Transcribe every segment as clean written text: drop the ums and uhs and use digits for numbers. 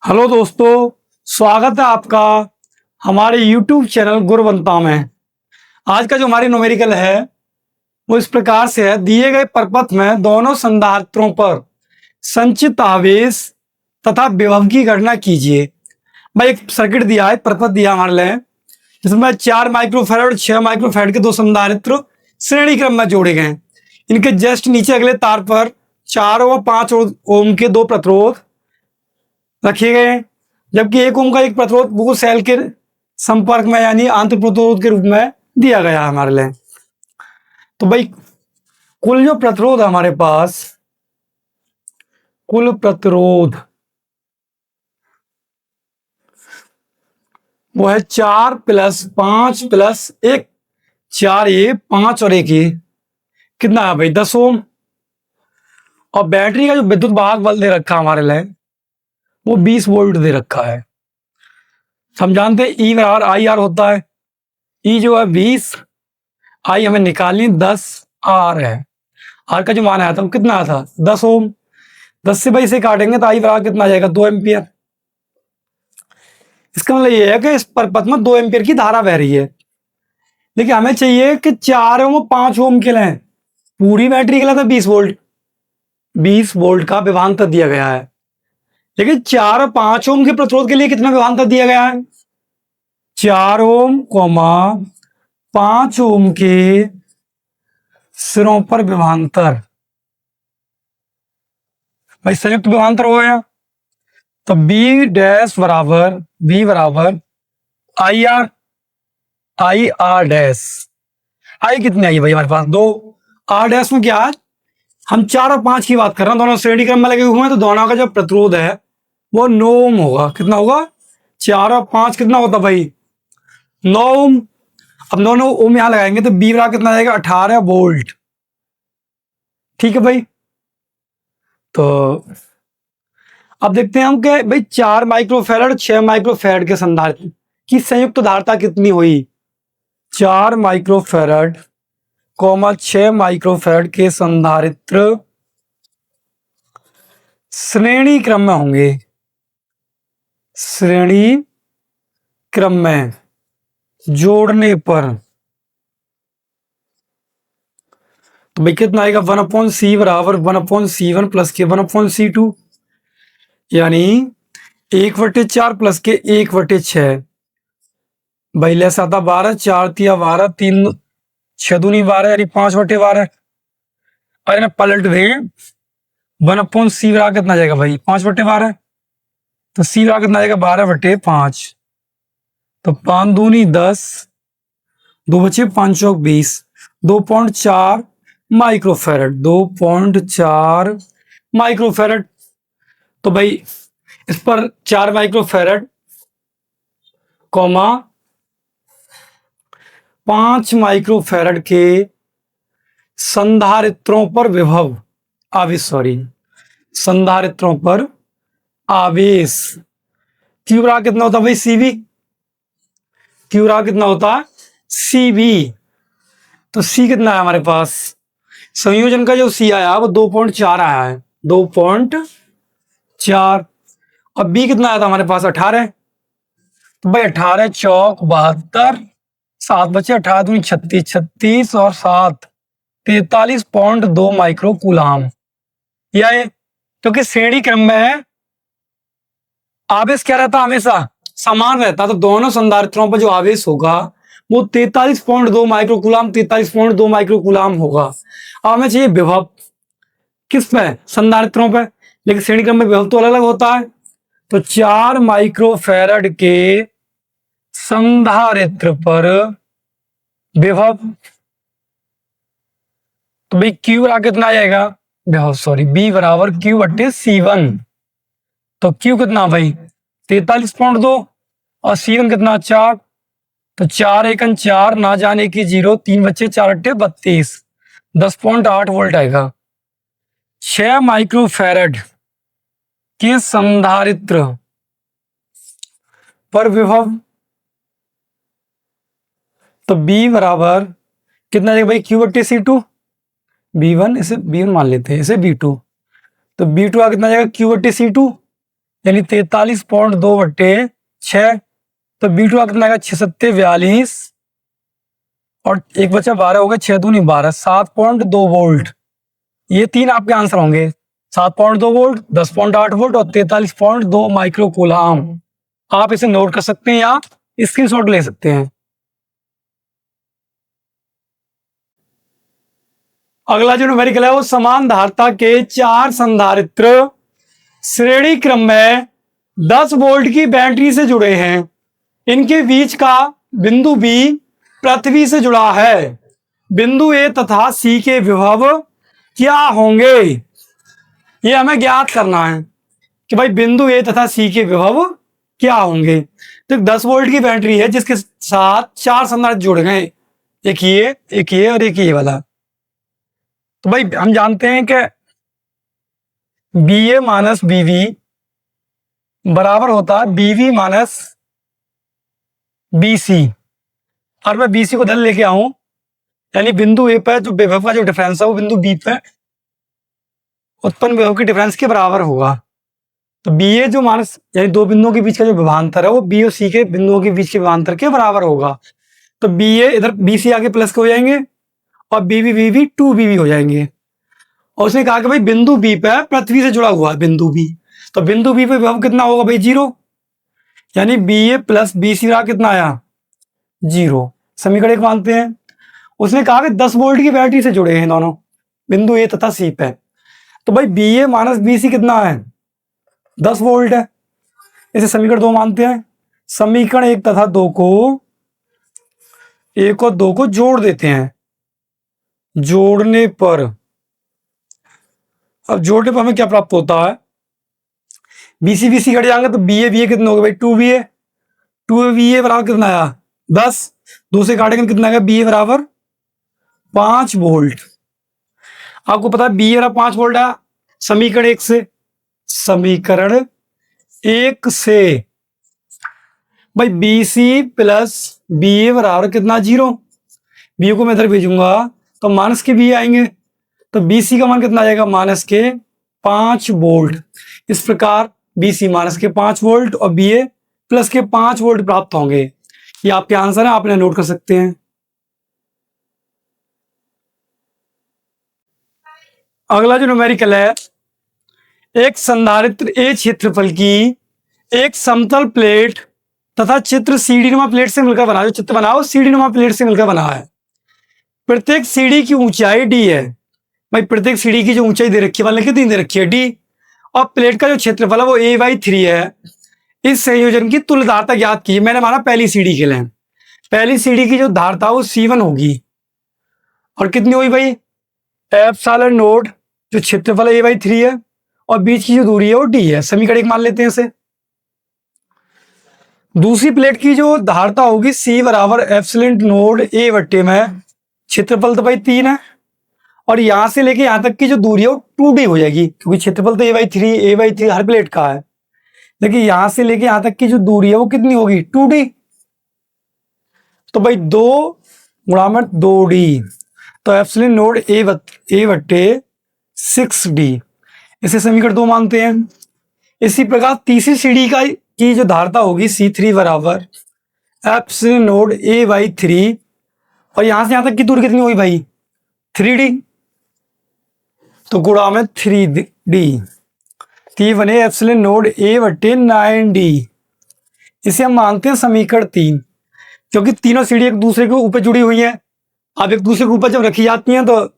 Hello दोस्तों, स्वागत है आपका हमारे YouTube चैनल गुरवंता में। आज का जो हमारी न्यूमेरिकल है वो इस प्रकार से है। दिए गए प्रपथ में दोनों संधारित्रों पर संचित आवेश तथा विभव की गणना कीजिए। भाई एक सर्किट दिया है, प्रपथ दिया हमारे लिए, जिसमें 4 माइक्रोफैराड और 6 माइक्रोफैराड के दो संधारित्र श्रेणी क्रम में जोड़े गए। इनके जस्ट नीचे अगले तार पर 4 और 5 ओम के दो प्रतिरोध रखे गए हैं, जबकि 1 ओम का एक प्रतिरोध वो सेल के संपर्क में यानी आंतरिक प्रतिरोध के रूप में दिया गया है हमारे लिए। तो भाई कुल जो प्रतिरोध है हमारे पास, कुल प्रतिरोध वो है 4 + 5 + 1, 4 ये 5 और 1 ये कितना है भाई 10 ओम। और बैटरी का जो विद्युत वाहक बल दे रखा है हमारे लिए वो 20 वोल्ट दे रखा है। हम जानते हैं ई बराबर आई आर होता है। ई जो है 20, आई हमें निकालनी 10 आर है। आर का जो मान आया था वो कितना आया था 10 ओम। 10 से भाई से काटेंगे तो आई बराबर कितना आ जाएगा 2 एम्पियर। इसका मतलब ये है कि इस परपथ में 2 एम्पियर की धारा बह रही है, लेकिन हमें चाहिए कि 4 ओम और 5 ओम के लिए पूरी बैटरी के लिए तो 20 वोल्ट, 20 वोल्ट का विभवांतर दिया गया है। लेकिन 4 और 5 ओम के प्रतिरोध के लिए कितना विभवांतर दिया गया है 4 ओम, 5 ओम के सिरों पर विभवांतर। भाई संयुक्त विभवांतर हो गया तो बी डैश बराबर आई आर डैश। आई कितनी आई भाई हमारे पास 2। आर डैश में क्या है, हम 4 और 5 की बात कर रहे हैं, दोनों श्रेणी क्रम में लगे हुए हैं, तो दोनों का जो प्रतिरोध है वो 9 ओम होगा। कितना होगा 4 और 5 कितना होता भाई 9 ओम। अब दोनों ओम यहां लगाएंगे तो बी बराबर कितना जाएगा 18 वोल्ट। ठीक है भाई। तो अब देखते हैं हम कि भाई 4 माइक्रोफैराड 6 माइक्रोफैराड के संधारित्र की संयुक्त धारिता कितनी हुई। 4 माइक्रोफैराड 6 माइक्रोफैराड के संधारित्र श्रेणी क्रम में होंगे, श्रेणी क्रम में जोड़ने पर तो भाई कितना आएगा 1/c बराबर 1/c1 + के 1/c2, यानी 1/4 + के 1/6। भाई लेस आता 12, 4 तिया 12, 3 6 दूनी 12 यानी 5/12। और इन्हें पलट दे 1/c बराबर कितना जाएगा भाई 5/12, तो c बराबर कितना जाएगा 12/5। तो 5 दूनी 10, 2 बचे 5 चौक 20, 2.4 माइक्रोफैराड, 2.4 माइक्रोफैराड। तो भाई इस पर 4 माइक्रोफैराड 5 माइक्रोफैराड के संधारित्रों पर विभव संधारित्रों पर आवेश क्यू बराबर कितना होता है भाई सीवी। क्यू बराबर कितना होता है सीवी। तो सी कितना है हमारे पास, संयोजन का जो सी आया वो 2.4 आया है, 2.4। और बी कितना आया था हमारे पास 18। तो भाई 18 चौक 72, 7 बचे 18 दूनी 36, 36 और 7 43.2 माइक्रो कूलाम। या क्योंकि श्रेणी क्रम में आवेश क्या रहता हमेशा समान रहता, तो दोनों संधारित्रों पर जो आवेश होगा वो 43.2 माइक्रो कूलाम 43.2 माइक्रो कूलाम होगा। अब हमें चाहिए विभव किस पे संधारित्रों पे, लेकिन श्रेणी क्रम में विभव तो अलग अलग होता है। तो 4 माइक्रोफैराड के संधारित्र पर विभव, तो भाई Q बराबर कितना आ जाएगा बी बराबर Q/C1। तो Q कितना भाई 43.2 और C1 कितना 4। तो 4 एकन 4 ना जाने की 0, 3 बच्चे 4/8 32, 10.8 वोल्ट आएगा। 6 माइक्रोफैराड के संधारित्र पर विभव, तो B बराबर कितना जाएगा भाई Q/C2, B1 इसे B1 मान लेते हैं, इसे B2। तो B2 आ कितना जाएगा Q/C2, यानी 43.2/6। तो B2 का कितना आएगा 6×7=42 और एक बचा 12 हो गया, 6×2=12, 7.2 वोल्ट। ये तीन आपके आंसर होंगे, 7.2 वोल्ट, 10.8 वोल्ट और 43.2 माइक्रो कूलाम। आप इसे नोट कर सकते हैं या स्क्रीनशॉट ले सकते हैं। अगला जो न्यूमेरिकल है वो समान धारिता के 4 संधारित्र श्रेणी क्रम में 10 वोल्ट की बैटरी से जुड़े हैं। इनके बीच का बिंदु B पृथ्वी से जुड़ा है। बिंदु A तथा C के विभव क्या होंगे? ये हमें ज्ञात करना है कि भाई बिंदु A तथा C के विभव क्या होंगे। तो 10 वोल्ट की बैटरी है जिसके साथ 4 संधारित्र जुड़े गए, एक ये और एक ये वाला। तो भाई हम जानते हैं कि BA माइनस BV बराबर होता है BV माइनस BC। और मैं BC को धन लेके आऊं, यानी बिंदु A पर जो विभव का जो डिफरेंस है वो बिंदु B पे उत्पन्न विभव के डिफरेंस के बराबर होगा। तो BA जो माइनस यानी दो बिंदुओं के बीच का जो विभवांतर है वो B और C के बिंदुओं के बीच के विभवांतर के बराबर होगा। तो BA इधर BC आगे प्लस के हो जाएंगे और BV 2BV हो जाएंगे। और उसने कहा कि भाई बिंदु B पे पृथ्वी से जुड़ा हुआ है बिंदु B, तो बिंदु B पे विभव कितना होगा भाई 0, यानी BA प्लस BC रहा कितना आया 0। समीकरण 1 मानते हैं। उसने कहा कि 10 वोल्ट की बैटरी से जुड़े हैं दोनों बिंदु A तथा C पे। तो भाई BA माइनस BC कितना है 10 वोल्ट है। इसे समीकरण 2 मानते हैं। समीकरण 1 तथा 2 को 1 और 2 को जोड़ देते हैं। जोड़ने पर हमें क्या प्राप्त होता है, BC BC कट जाएंगे तो BA कितना होगा भाई 2BA बराबर कितना आया 10, 2 से काटेंगे कितना आएगा BA बराबर 5 वोल्ट। आपको पता है BA बराबर 5 वोल्ट है समीकरण 1 से। समीकरण 1 से भाई BC प्लस BA बराबर कितना 0। BA को मैं इधर भेजूंगा तो माइनस के BA आएंगे, तो BC का मान कितना आ जाएगा माइनस के 5 वोल्ट। इस प्रकार BC माइनस के 5 वोल्ट और BA प्लस के 5 वोल्ट प्राप्त होंगे। ये आपके आंसर है, आप इन्हें नोट कर सकते हैं। अगला जो न्यूमेरिकल है, एक संधारित्र A क्षेत्रफल की एक समतल प्लेट तथा चित्र CD नुमा प्लेट से मिलकर बना, जो चित्र बनाओ CD नुमा प्लेट से मिलकर बना है। प्रत्येक सीढ़ी की ऊंचाई D है। भाई प्रत्येक सीढ़ी की जो ऊंचाई दे रखी है मतलब कितनी दे रखी है D, और प्लेट का जो क्षेत्रफल है वो A/3 है। इस संयोजन की तुल्य धारिता ज्ञात की। मैंने माना पहली सीढ़ी के लिए, पहली सीढ़ी की जो धारिता वो C1 होगी और कितनी हुई भाई एप्सिलॉन नोट, जो क्षेत्रफल A/3 है और बीच की जो दूरी है वो D है। समीकरण 1 मान लेते हैं इसे। दूसरी प्लेट की जो धारिता होगी C बराबर एप्सिलॉन नोड A/, में क्षेत्रफल तो भाई 3 है और यहां से लेके यहां तक की जो दूरी है वो 2D हो जाएगी, क्योंकि क्षेत्रफल तो A/3 हर प्लेट का है। देखिए यहां से लेके यहां तक की जो दूरी है वो कितनी होगी 2D। तो भाई 2 गुणामट 2D, तो एप्सिलॉन नोड A/6D। इसे समीकरण 2 मानते हैं। इसी प्रकार तीसरी सीढ़ी की जो धारिता होगी C3 बराबर एप्सिलॉन नोड A/3 और यहां से यहां तक की दूरी कितनी हुई भाई 3D, तो गुणा में 3D, तो बने एप्सिलॉन नोड A/9D। इसे हम मानते हैं समीकरण 3, क्योंकि तीनों सीढ़ी एक दूसरे के ऊपर जुड़ी हुई हैं। अब एक दूसरे के ऊपर जब रखी जाती हैं तो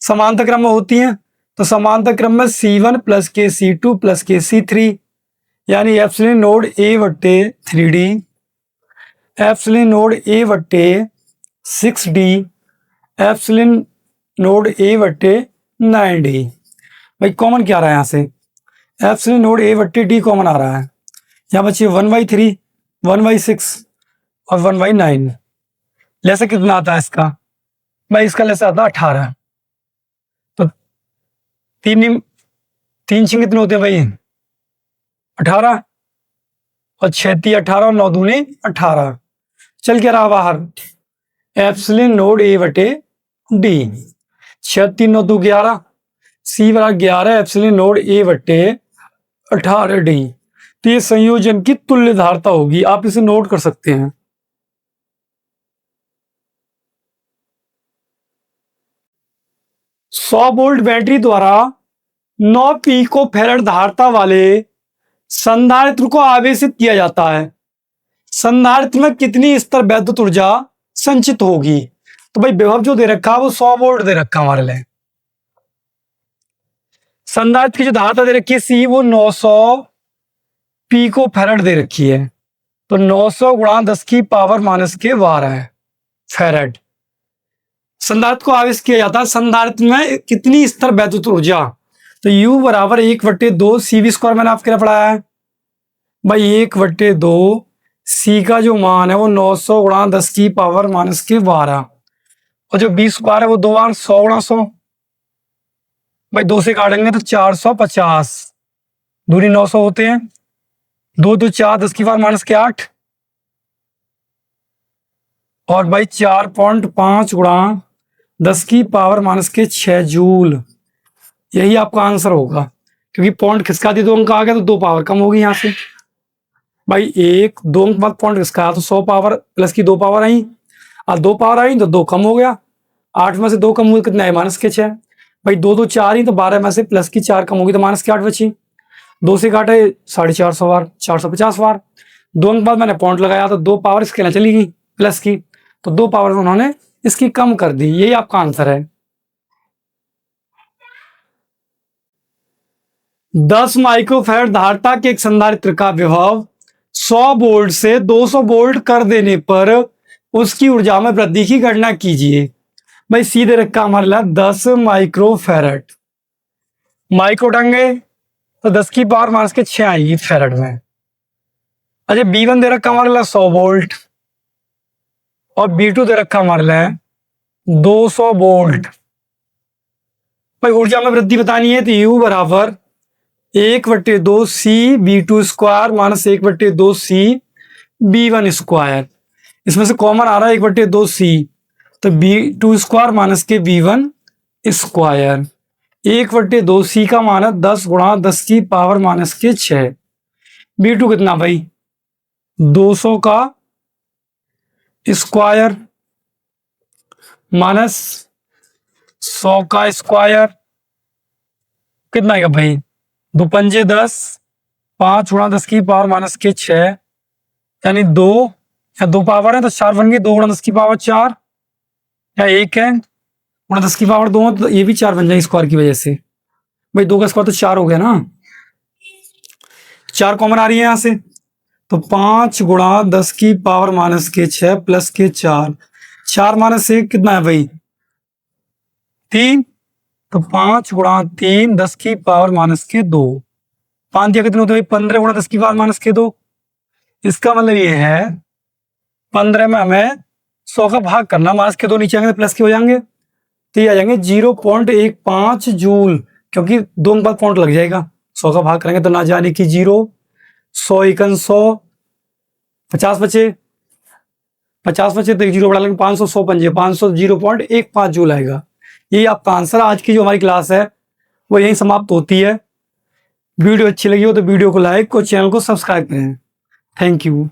समांतर क्रम में होती हैं, तो समांतर क्रम में C1 प्लस के C2 प्लस के C3, यानी epsilon node A/3D epsilon node A/6D epsilon node A/9D। भाई कॉमन क्या आ रहा है यहां से, एप्सिलॉन नोड A/D कॉमन आ रहा है। यहाँ बच्चे 1/3, 1/6 और 1/9। लेसा कितना आता है इसका भाई, इसका लेसा आता है 18। तो तीन छीन कितने होते हैं भाई 18 और 6 18 और 9 दूनी 18। चल क्या रहा बाहर एप्सिलॉन नोड A/D, 6 3 9 2 11, C बराबर 11 एप्सिलॉन नोड A/9 18D। तो ये संयोजन की तुल्य धारता होगी, आप इसे नोट कर सकते हैं। सौ वोल्ट बैटरी द्वारा 9 पिको फैराड धारता वाले संधारित्र को आवेशित किया जाता है। संधारित्र में कितनी स्तर वैद्युत ऊर्जा संचित होगी? तो भाई विभव जो दे रखा है वो 100 वोल्ट दे रखा हमारे लिए। संधारित्र की जो धारता दे रखी है सी, वो 900 पिको फैराड दे रखी है। तो 900 गुणा 10 की पावर माइनस के 12 फैराड संधारित्र को आवेश किया जाता है। संधारित्र में कितनी स्तर वैद्युत ऊर्जा? तो U बराबर 1/2 CV स्क्वायर मैंने आपके लिए पढ़ाया है भाई। 1/2 C का जो मान है वो 900 गुणा 10 की पावर माइनस के 12, और जो B स्क्वायर है वो 2 बार 100 गुणा 100 भाई। 2 से काटेंगे तो 450, दूरी 900 होते हैं, 2 2 4 10 की पावर माइनस के 8, और भाई 4.5 गुणा 10 की पावर माइनस के 6 जूल। यही आपका आंसर होगा, क्योंकि पॉइंट खिसका दी 2 अंक आ गया तो 2 पावर कम होगी यहाँ से भाई। 2 अंक बाद पॉइंट खिसका तो 100 पावर प्लस की 2 पावर आई, और 2 पावर आई तो 2 कम हो गया। 8 में से 2 कम हुई कितना है? माइनस के 6 भाई। 2 2 4 ही तो 12 में से प्लस की 4 कम होगी तो माइनस के 8 बची। 2 से काटे 450 बार, 450 बार। 2 अंक बाद मैंने पॉइंट लगाया तो 2 पावर इसके लिए चली गई प्लस की, तो 2 पावर उन्होंने इसकी कम कर दी। यही आपका आंसर है। 10 माइक्रोफैराड धारता के एक संधारित्र का विभव 100 वोल्ट से 200 वोल्ट कर देने पर उसकी ऊर्जा में वृद्धि की गणना कीजिए। भाई सीधे रखा हमारे लिए 10 माइक्रोफैराड, माइक्रो टंगे तो 10 की पावर माइनस के 6 आएगी फैराड में। अच्छा B1 दे रखा हमारे लिए 100 वोल्ट, और B2 दे रखा हमारे लिए 200 वोल्ट। भाई ऊर्जा में वृद्धि बतानी है तो U बराबर 1/2 C B2 square minus 1/2 C B1 square. इसमें से कॉमन आ रहा है 1/2 C, तो B2 स्क्वायर माइनस के B1 स्क्वायर। 1/2 C का मान है 10 गुणा 10 की पावर माइनस के 6। B2 कितना भाई? 200 का स्क्वायर माइनस 100 का स्क्वायर, कितना आएगा भाई? 2 पंजे 10, 5 गुणा 10 की पावर माइनस के 6, यानी 2 या 2 पावर है तो 4 बन गए। 2 गुणा 10 की पावर 4, या 1 है गुणा 10 की पावर 2, तो ये भी 4 बन जाएगी स्क्वायर की वजह से। भाई 2 का स्क्वायर तो 4 हो गया ना, 4 कॉमन आ रही है यहां से, तो 5 गुणा 10 की पावर माइनस के 6 प्लस के 4, 4 माइनस 1 कितना है भाई? 3, तो 5 गुणा 3 10 की पावर माइनस के 2, 5 दिया कितने होते भाई? 15 गुणा 10 की पावर माइनस के 2। इसका मतलब ये है 15 में हमें 100 का भाग करना, माइनस के 2 नीचे आएंगे प्लस के हो जाएंगे, तो ये आ जाएंगे 0.15 जूल, क्योंकि 2 अंक बाद पॉइंट लग जाएगा। 100 का भाग करेंगे तो ना जाने की 0, 100 एकन 100, 50 बचे, 50 बचे तो 1 जीरो बढ़ा लेंगे, 500, 100 पंजे 500, 0.15 जूल आएगा। यही आपका आंसर। आज की जो हमारी क्लास है वो यहीं समाप्त होती है। वीडियो अच्छी लगी हो तो वीडियो को लाइक और चैनल को सब्सक्राइब करें। Thank you.